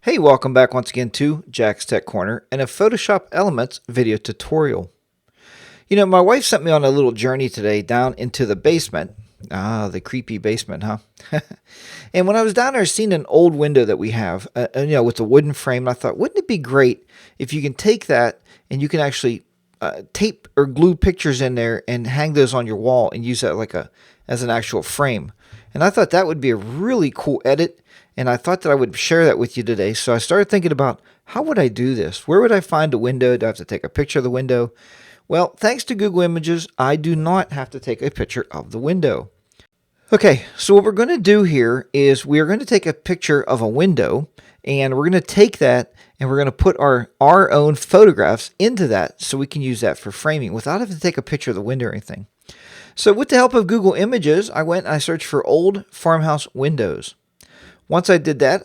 Hey, welcome back once again to Jack's Tech Corner and a Photoshop Elements video tutorial. You know, my wife sent me on a little journey today down into the basement. Ah, the creepy basement, huh? And when I was down there, I seen an old window that we have, with a wooden frame. And I thought, wouldn't it be great if you can take that and you can actually tape or glue pictures in there and hang those on your wall and use that as an actual frame. And I thought that would be a really cool edit. And I thought that I would share that with you today. So I started thinking about how would I do this? Where would I find a window? Do I have to take a picture of the window? Well, thanks to Google Images, I do not have to take a picture of the window. Okay, so what we're going to do here is we're going to take a picture of a window and we're going to take that and we're going to put our own photographs into that so we can use that for framing without having to take a picture of the window or anything. So with the help of Google Images, I searched for old farmhouse windows. Once I did that,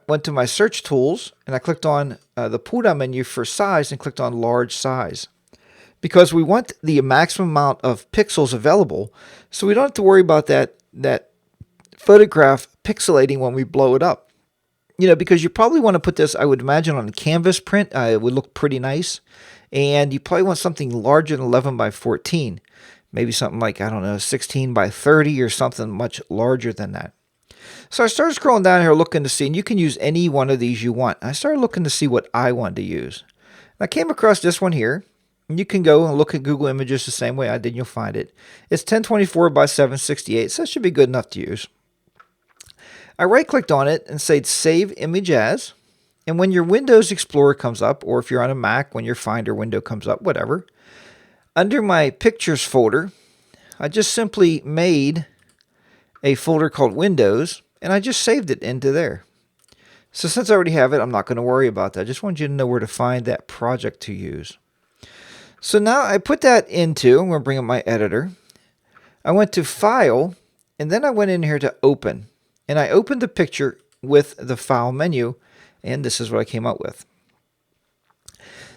went to my search tools and I clicked on the pull down menu for size and clicked on large size. Because we want the maximum amount of pixels available, so we don't have to worry about that photograph pixelating when we blow it up. You know, because you probably want to put this, I would imagine, on a canvas print. It would look pretty nice. And you probably want something larger than 11 by 14. Maybe something like, I don't know, 16 by 30 or something much larger than that. So I started scrolling down here looking to see, and you can use any one of these you want. I started looking to see what I wanted to use. And I came across this one here. And you can go and look at Google Images the same way I did, and you'll find it. It's 1024 by 768, so that should be good enough to use. I right-clicked on it and said Save Image As. And when your Windows Explorer comes up, or if you're on a Mac, when your Finder window comes up, whatever, under my Pictures folder, I just simply made a folder called Windows, and I just saved it into there. So since I already have it, I'm not going to worry about that. I just want you to know where to find that project to use. So now I put that into, I'm going to bring up my editor. I went to File, and then I went in here to Open. And I opened the picture with the File menu, and this is what I came up with.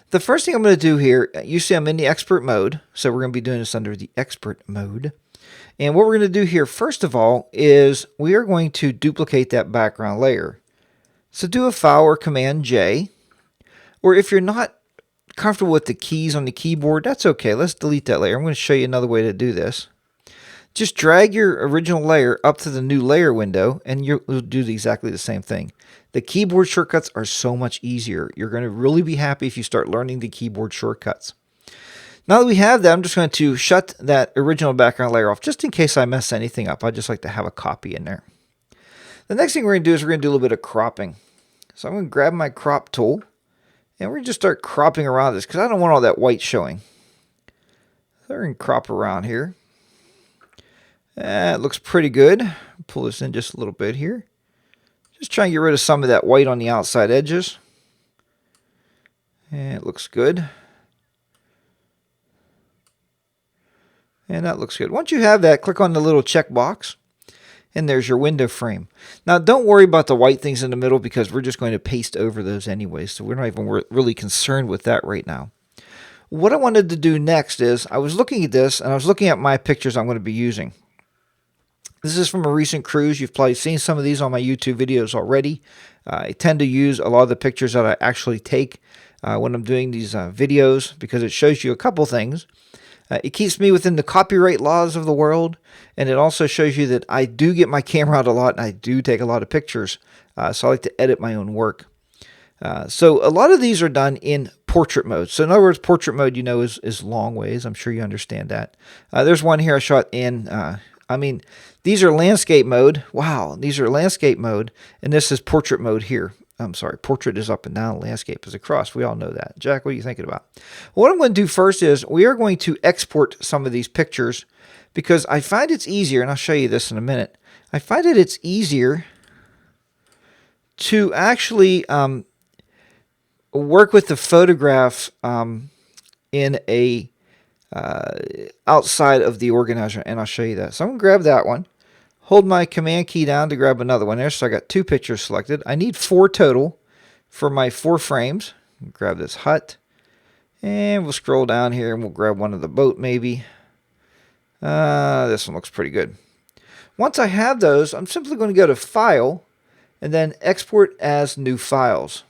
The first thing I'm going to do here, you see I'm in the expert mode, so we're going to be doing this under the expert mode. And what we're going to do here, first of all, is we are going to duplicate that background layer. So do a File or Command J, or if you're not comfortable with the keys on the keyboard, that's okay. Let's delete that layer. I'm going to show you another way to do this. Just drag your original layer up to the new layer window and you'll do exactly the same thing. The keyboard shortcuts are so much easier. You're going to really be happy if you start learning the keyboard shortcuts. Now that we have that, I'm just going to shut that original background layer off just in case I mess anything up. I just like to have a copy in there. The next thing we're going to do is we're going to do a little bit of cropping. So I'm going to grab my crop tool. And we're going to just start cropping around this because I don't want all that white showing. So we're going to crop around here. It looks pretty good. Pull this in just a little bit here. Just try and get rid of some of that white on the outside edges. And it looks good. And that looks good. Once you have that, click on the little check box. And there's your window frame. Now, don't worry about the white things in the middle because we're just going to paste over those anyway. So we're not even really concerned with that right now. What I wanted to do next is I was looking at this and I was looking at my pictures I'm going to be using. This is from a recent cruise. You've probably seen some of these on my YouTube videos already. I tend to use a lot of the pictures that I actually take when I'm doing these videos because it shows you a couple things. It keeps me within the copyright laws of the world, and it also shows you that I do get my camera out a lot, and I do take a lot of pictures, so I like to edit my own work. So a lot of these are done in portrait mode. So in other words, portrait mode, you know, is long ways. I'm sure you understand that. There's one here I shot in, these are landscape mode. Wow, these are landscape mode, and this is portrait mode here. I'm sorry, portrait is up and down, landscape is across. We all know that. Jack, what are you thinking about? What I'm going to do first is we are going to export some of these pictures because I find it's easier, and I'll show you this in a minute. I find that it's easier to actually work with the photograph in a outside of the organizer, and I'll show you that. So I'm going to grab that one. Hold my command key down to grab another one there. So I got 2 pictures selected. I need 4 total for my 4 frames. Grab this hut. And we'll scroll down here and we'll grab one of the boat maybe. This one looks pretty good. Once I have those, I'm simply going to go to File and then export as new files.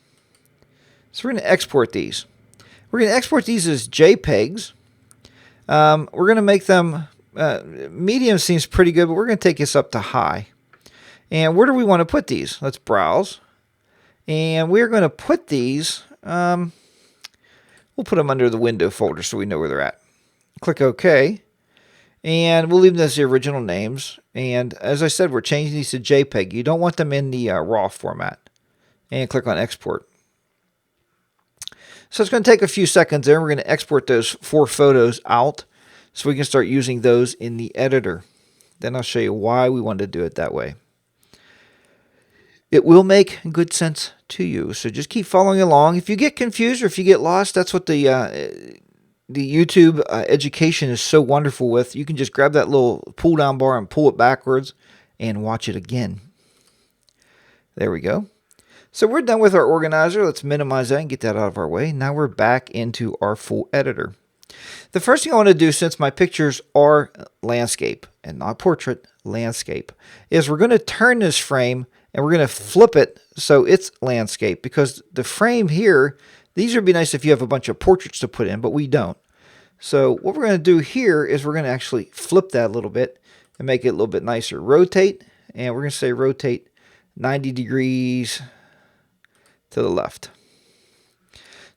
So we're going to export these. We're going to export these as JPEGs. We're going to make them, medium seems pretty good, but we're going to take this up to high. And where do we want to put these? Let's browse. And we're going to put these, we'll put them under the window folder so we know where they're at. Click OK. And we'll leave them as the original names. And as I said, we're changing these to JPEG. You don't want them in the RAW format. And click on Export. So it's going to take a few seconds there. We're going to export those 4 photos out so we can start using those in the editor. Then I'll show you why we want to do it that way. It will make good sense to you. So just keep following along. If you get confused or if you get lost, that's what the YouTube education is so wonderful with. You can just grab that little pull down bar and pull it backwards and watch it again. There we go. So we're done with our organizer. Let's minimize that and get that out of our way. Now we're back into our full editor. The first thing I want to do, since my pictures are landscape and not portrait, landscape, is we're going to turn this frame and we're going to flip it so it's landscape, because the frame here, these would be nice if you have a bunch of portraits to put in, but we don't. So what we're going to do here is we're going to actually flip that a little bit and make it a little bit nicer. Rotate, and we're going to say rotate 90 degrees to the left.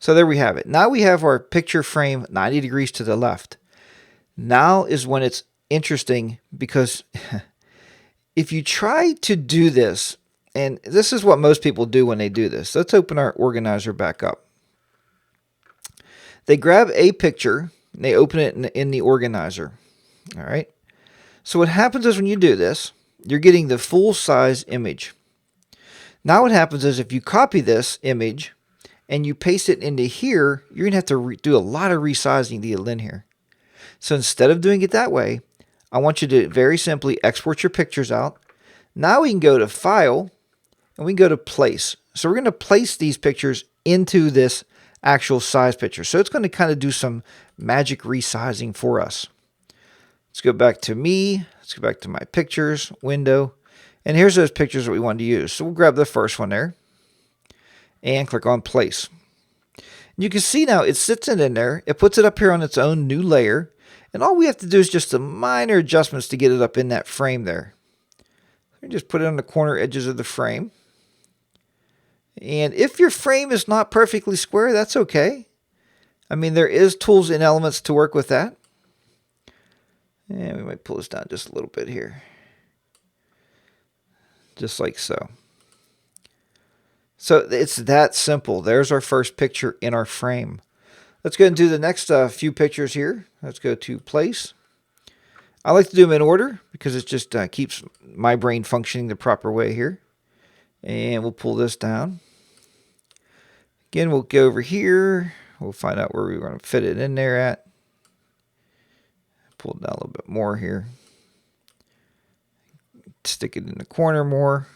So there we have it. Now we have our picture frame 90 degrees to the left. Now is when it's interesting, because if you try to do this, and this is what most people do when they do this. Let's open our organizer back up. They grab a picture and they open it in the organizer. All right. So what happens is when you do this, you're getting the full size image. Now what happens is if you copy this image and you paste it into here, you're going to have to do a lot of resizing to get it in here. So instead of doing it that way, I want you to very simply export your pictures out. Now we can go to File and we can go to Place. So we're going to place these pictures into this actual size picture. So it's going to kind of do some magic resizing for us. Let's go back to Me. Let's go back to My Pictures window. And here's those pictures that we wanted to use. So we'll grab the first one there and click on Place. You can see now it sits it in there. It puts it up here on its own new layer. And all we have to do is just some minor adjustments to get it up in that frame there. We just put it on the corner edges of the frame. And if your frame is not perfectly square, that's okay. I mean, there is tools and elements to work with that. And we might pull this down just a little bit here. Just like so. So it's that simple. There's our first picture in our frame. Let's go and do the next few pictures here. Let's go to Place. I like to do them in order because it just keeps my brain functioning the proper way here. And we'll pull this down. Again, we'll go over here. We'll find out where we're going to fit it in there at. Pull it down a little bit more here. Stick it in the corner more.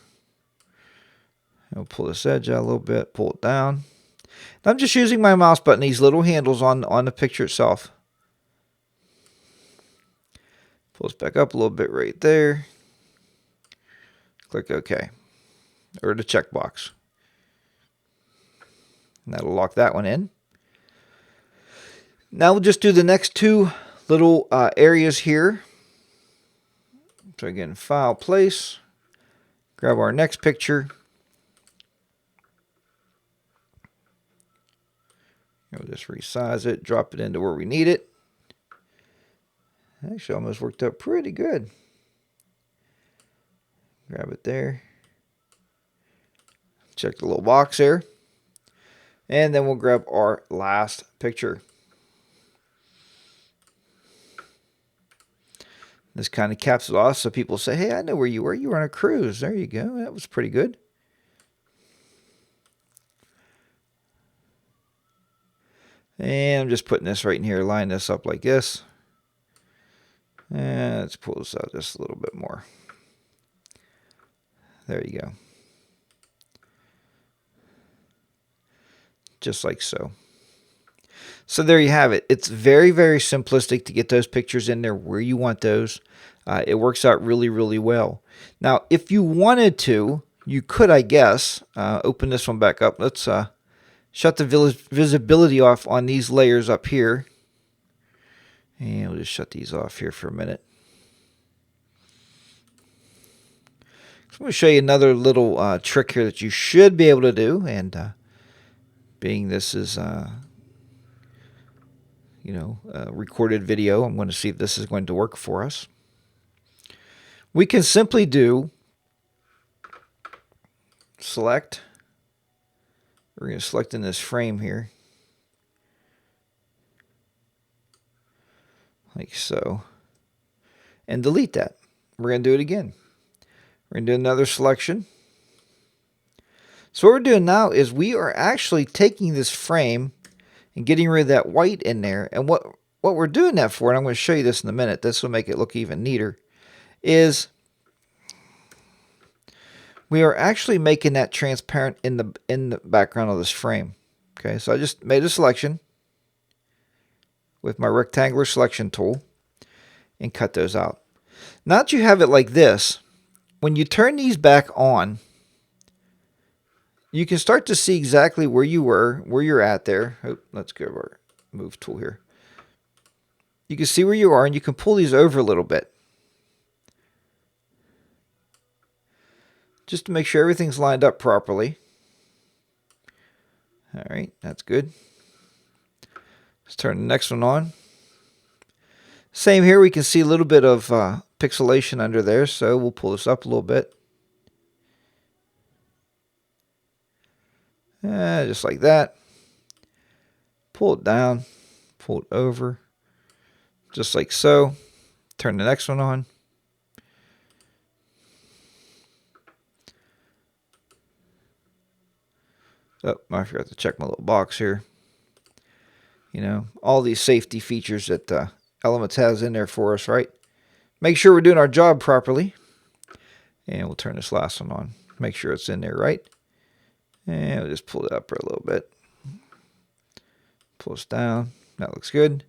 We'll pull this edge out a little bit, pull it down. Now I'm just using my mouse button, these little handles on the picture itself. Pull this back up a little bit right there. Click OK. Or the checkbox. And that'll lock that one in. Now we'll just do the next two little areas here. So again, File, Place. Grab our next picture. We'll just resize it, drop it into where we need it. Actually, almost worked out pretty good. Grab it there. Check the little box there. And then we'll grab our last picture. This kind of caps it off so people say, hey, I know where you were. You were on a cruise. There you go. That was pretty good. And I'm just putting this right in here. Line this up like this. And let's pull this out just a little bit more. There you go. Just like so. So there you have it. It's very, very simplistic to get those pictures in there where you want those. It works out really, really well. Now, if you wanted to, you could, I guess, open this one back up. Let's shut the visibility off on these layers up here. And we'll just shut these off here for a minute. So I'm going to show you another little trick here that you should be able to do. And being this is, recorded video, I'm going to see if this is going to work for us. We can simply do select. We're going to select in this frame here. Like so. And delete that. We're going to do it again. We're going to do another selection. So what we're doing now is we are actually taking this frame and getting rid of that white in there. And what we're doing that for, and I'm going to show you this in a minute, this will make it look even neater, is we are actually making that transparent in the background of this frame. Okay, so I just made a selection with my rectangular selection tool and cut those out. Now that you have it like this, when you turn these back on, you can start to see exactly where you were, where you're at there. Oh, let's go to our move tool here. You can see where you are, and you can pull these over a little bit, just to make sure everything's lined up properly. All right, that's good. Let's turn the next one on. Same here, we can see a little bit of pixelation under there, so we'll pull this up a little bit. Just like that. Pull it down, pull it over, just like so. Turn the next one on. Oh, I forgot to check my little box here. You know, all these safety features that Elements has in there for us, right? Make sure we're doing our job properly. And we'll turn this last one on. Make sure it's in there right. And we'll just pull it up for a little bit. Pull this down. That looks good.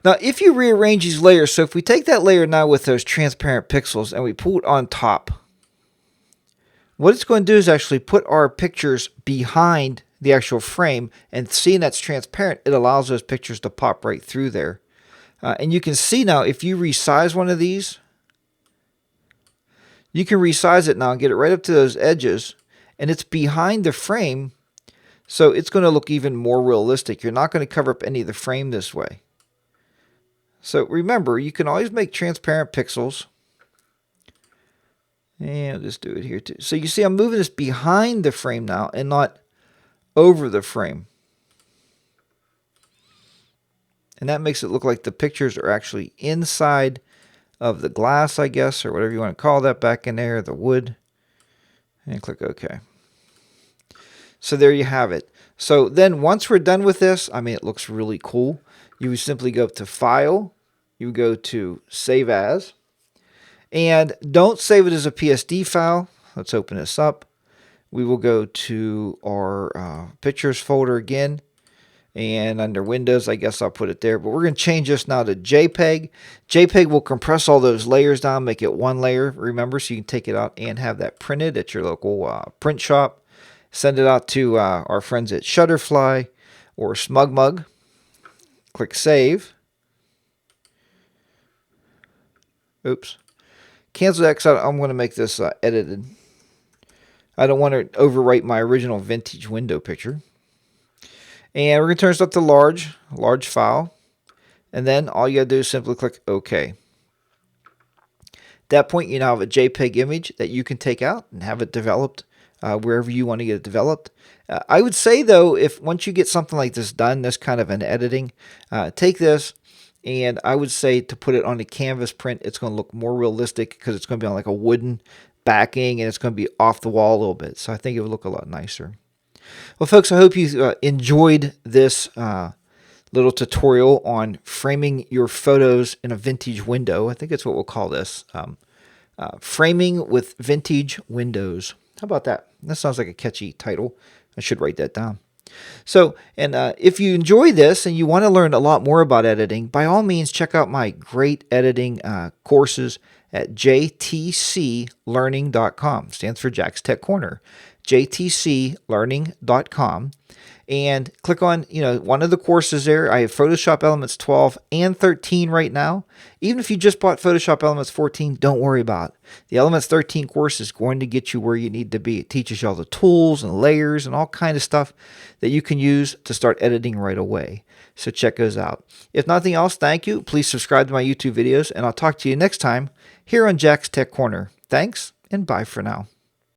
Now, if you rearrange these layers, so if we take that layer now with those transparent pixels and we pull it on top, what it's going to do is actually put our pictures behind the actual frame, and seeing that's transparent, it allows those pictures to pop right through there. And you can see now, if you resize one of these, you can resize it now and get it right up to those edges, and it's behind the frame, so it's going to look even more realistic. You're not going to cover up any of the frame this way. So remember, you can always make transparent pixels. And I'll just do it here too. So you see I'm moving this behind the frame now and not over the frame. And that makes it look like the pictures are actually inside of the glass, I guess, or whatever you want to call that back in there, the wood. And click OK. So there you have it. So then once we're done with this, I mean, it looks really cool. You would simply go to File. You would go to Save As. And don't save it as a PSD file. Let's open this up. We will go to our Pictures folder again. And under Windows, I guess I'll put it there. But we're going to change this now to JPEG. JPEG will compress all those layers down, make it one layer, remember, so you can take it out and have that printed at your local print shop. Send it out to our friends at Shutterfly or SmugMug. Click Save. Oops. Cancel that because I'm going to make this edited. I don't want to overwrite my original vintage window picture. And we're going to turn this up to large file. And then all you got to do is simply click OK. At that point, you now have a JPEG image that you can take out and have it developed wherever you want to get it developed. I would say, though, if once you get something like this done, this kind of an editing, take this. And I would say to put it on a canvas print, it's going to look more realistic because it's going to be on like a wooden backing and it's going to be off the wall a little bit. So I think it would look a lot nicer. Well, folks, I hope you enjoyed this little tutorial on framing your photos in a vintage window. I think that's what we'll call this. Framing with vintage windows. How about that? That sounds like a catchy title. I should write that down. So, and if you enjoy this and you want to learn a lot more about editing, by all means, check out my great editing courses at jtclearning.com. Stands for Jack's Tech Corner. jtclearning.com. And click on, one of the courses there. I have Photoshop Elements 12 and 13 right now. Even if you just bought Photoshop Elements 14, don't worry about it. The Elements 13 course is going to get you where you need to be. It teaches you all the tools and layers and all kind of stuff that you can use to start editing right away. So check those out. If nothing else, thank you. Please subscribe to my YouTube videos, and I'll talk to you next time here on Jack's Tech Corner. Thanks, and bye for now.